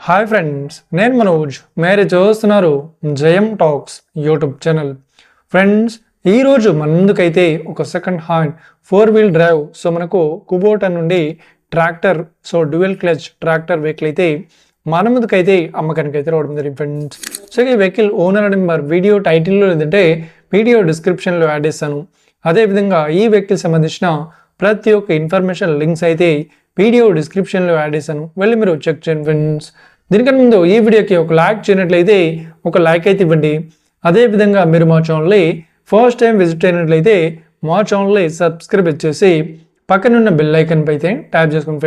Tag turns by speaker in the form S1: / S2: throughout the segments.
S1: Hi friends, నేను మనోజ్. మీరు చూస్తున్నారు జయం టాక్స్ యూట్యూబ్ ఛానల్. ఫ్రెండ్స్, ఈరోజు మన ముందుకైతే ఒక సెకండ్ హ్యాండ్ 4-wheel డ్రైవ్ మనకు కుబోటా నుండి tractor dual clutch tractor vehicle అయితే మన ముందుకైతే అమ్మకానికి అయితే రావడం జరిగింది ఫ్రెండ్స్. ఈ వెహికల్ ఓనర్ నెంబర్ వీడియో టైటిల్లో లేదంటే వీడియో డిస్క్రిప్షన్లో యాడ్ చేస్తాను. అదేవిధంగా ఈ వెహికల్ సంబంధించిన ప్రతి ఒక్క ఇన్ఫర్మేషన్ లింక్స్ అయితే వీడియో డిస్క్రిప్షన్లో యాడ్ చేశాను, వెళ్ళి మీరు చెక్ చేయండి ఫ్రెండ్స్. దీనికన్నా ముందు ఈ వీడియోకి ఒక లైక్ చేయనట్లయితే ఒక లైక్ అయితే ఇవ్వండి. అదేవిధంగా మీరు మా ఛానల్ని ఫస్ట్ టైం విజిట్ అయినట్లయితే మా ఛానల్ని సబ్స్క్రైబ్ చేసి పక్కనున్న బెల్ ఐకన్ పై అయితే ట్యాప్ చేసుకోండి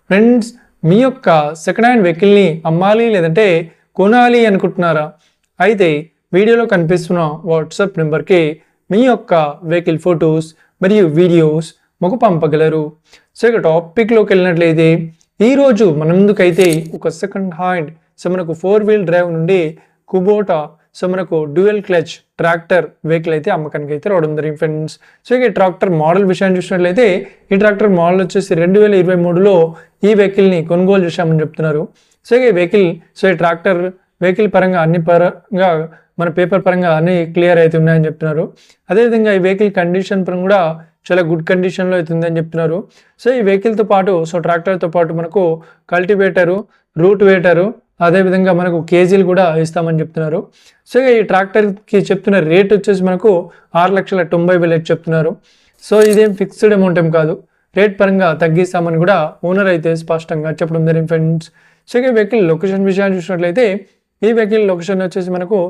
S1: ఫ్రెండ్స్. మీ యొక్క సెకండ్ హ్యాండ్ వెహికల్ని అమ్మాలి లేదంటే కొనాలి అనుకుంటున్నారా? అయితే వీడియోలో కనిపిస్తున్న వాట్సాప్ నెంబర్కి మీ యొక్క వెహికల్ ఫొటోస్ మరియు వీడియోస్ మాకు పంపగలరు. ఇక టాపిక్లోకి వెళ్ళినట్లయితే ఈరోజు మన ముందుకైతే ఒక సెకండ్ హ్యాండ్ మనకు 4-wheel డ్రైవ్ నుండి కుబోటా మనకు డ్యూయల్ క్లచ్ ట్రాక్టర్ వెహికల్ అయితే అమ్మకానికి అయితే రావడం జరిగింది ఫ్రెండ్స్. ఈ ట్రాక్టర్ మోడల్ విషయాన్ని చూసినట్లయితే ఈ ట్రాక్టర్ మోడల్ వచ్చేసి 2023లో ఈ వెహికల్ని కొనుగోలు చేశామని చెప్తున్నారు. ఈ వెహికల్ ఈ ట్రాక్టర్ వెహికల్ పరంగా అన్ని పరంగా మన పేపర్ పరంగా అన్ని క్లియర్ అయితే ఉన్నాయని చెప్తున్నారు. అదేవిధంగా ఈ వెహికల్ కండిషన్ పరంగా కూడా చాలా గుడ్ కండిషన్లో అయితే ఉందని చెప్తున్నారు. ఈ వెహికల్తో పాటు ట్రాక్టర్తో పాటు మనకు కల్టివేటరు, రూట్ వేటరు, అదేవిధంగా మనకు కేజీలు కూడా ఇస్తామని చెప్తున్నారు. ఈ ట్రాక్టర్కి చెప్తున్న రేట్ వచ్చేసి మనకు 6,90,000 చెప్తున్నారు. ఇదేం ఫిక్స్డ్ అమౌంట్ ఏం కాదు, రేట్ పరంగా తగ్గిస్తామని కూడా ఓనర్ అయితే స్పష్టంగా చెప్పడం జరిగింది ఫ్రెండ్స్. ఈ వెహికల్ లొకేషన్ విషయాన్ని చూసినట్లయితే ఈ వెహికల్ లొకేషన్ వచ్చేసి మనకు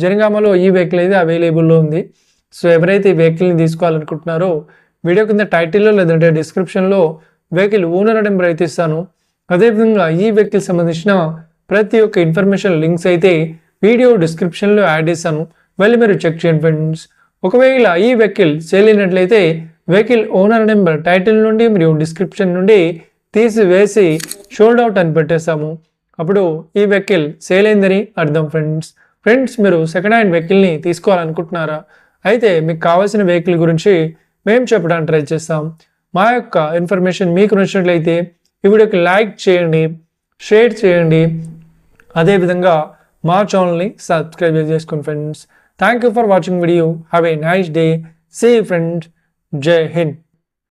S1: జనగామలో ఈ వెహికల్ అయితే అవైలబుల్లో ఉంది. ఎవరైతే ఈ వెహికల్ని తీసుకోవాలనుకుంటున్నారో వీడియో కింద టైటిల్లో లేదంటే డిస్క్రిప్షన్లో వెహికల్ ఓనర్ నెంబర్ అయితే ఇస్తాను. అదేవిధంగా ఈ వెహికల్ సంబంధించిన ప్రతి ఒక్క ఇన్ఫర్మేషన్ లింక్స్ అయితే వీడియో డిస్క్రిప్షన్లో యాడ్ చేస్తాను, వెళ్ళి మీరు చెక్ చేయండి ఫ్రెండ్స్. ఒకవేళ ఈ వెహికల్ సేల్ అయినట్లయితే వెహికల్ ఓనర్ నెంబర్ టైటిల్ నుండి మరియు డిస్క్రిప్షన్ నుండి తీసివేసి షోల్డ్ అవుట్ అని పెట్టేస్తాము. అప్పుడు ఈ వెహికల్ సేల్ అయిందని అర్థం ఫ్రెండ్స్. మీరు సెకండ్ హ్యాండ్ వెహికల్ని తీసుకోవాలనుకుంటున్నారా? అయితే మీకు కావాల్సిన వెహికల్ గురించి మేము చెప్పడానికి ట్రై చేస్తాం. మా యొక్క ఇన్ఫర్మేషన్ మీకు నచ్చినట్లయితే ఈ వీడియోకి లైక్ చేయండి, షేర్ చేయండి, అదేవిధంగా మా ఛానల్ని సబ్స్క్రైబ్ చేసుకోండి friends. Thank you for watching video. Have a nice day. See friends. జై హింద్.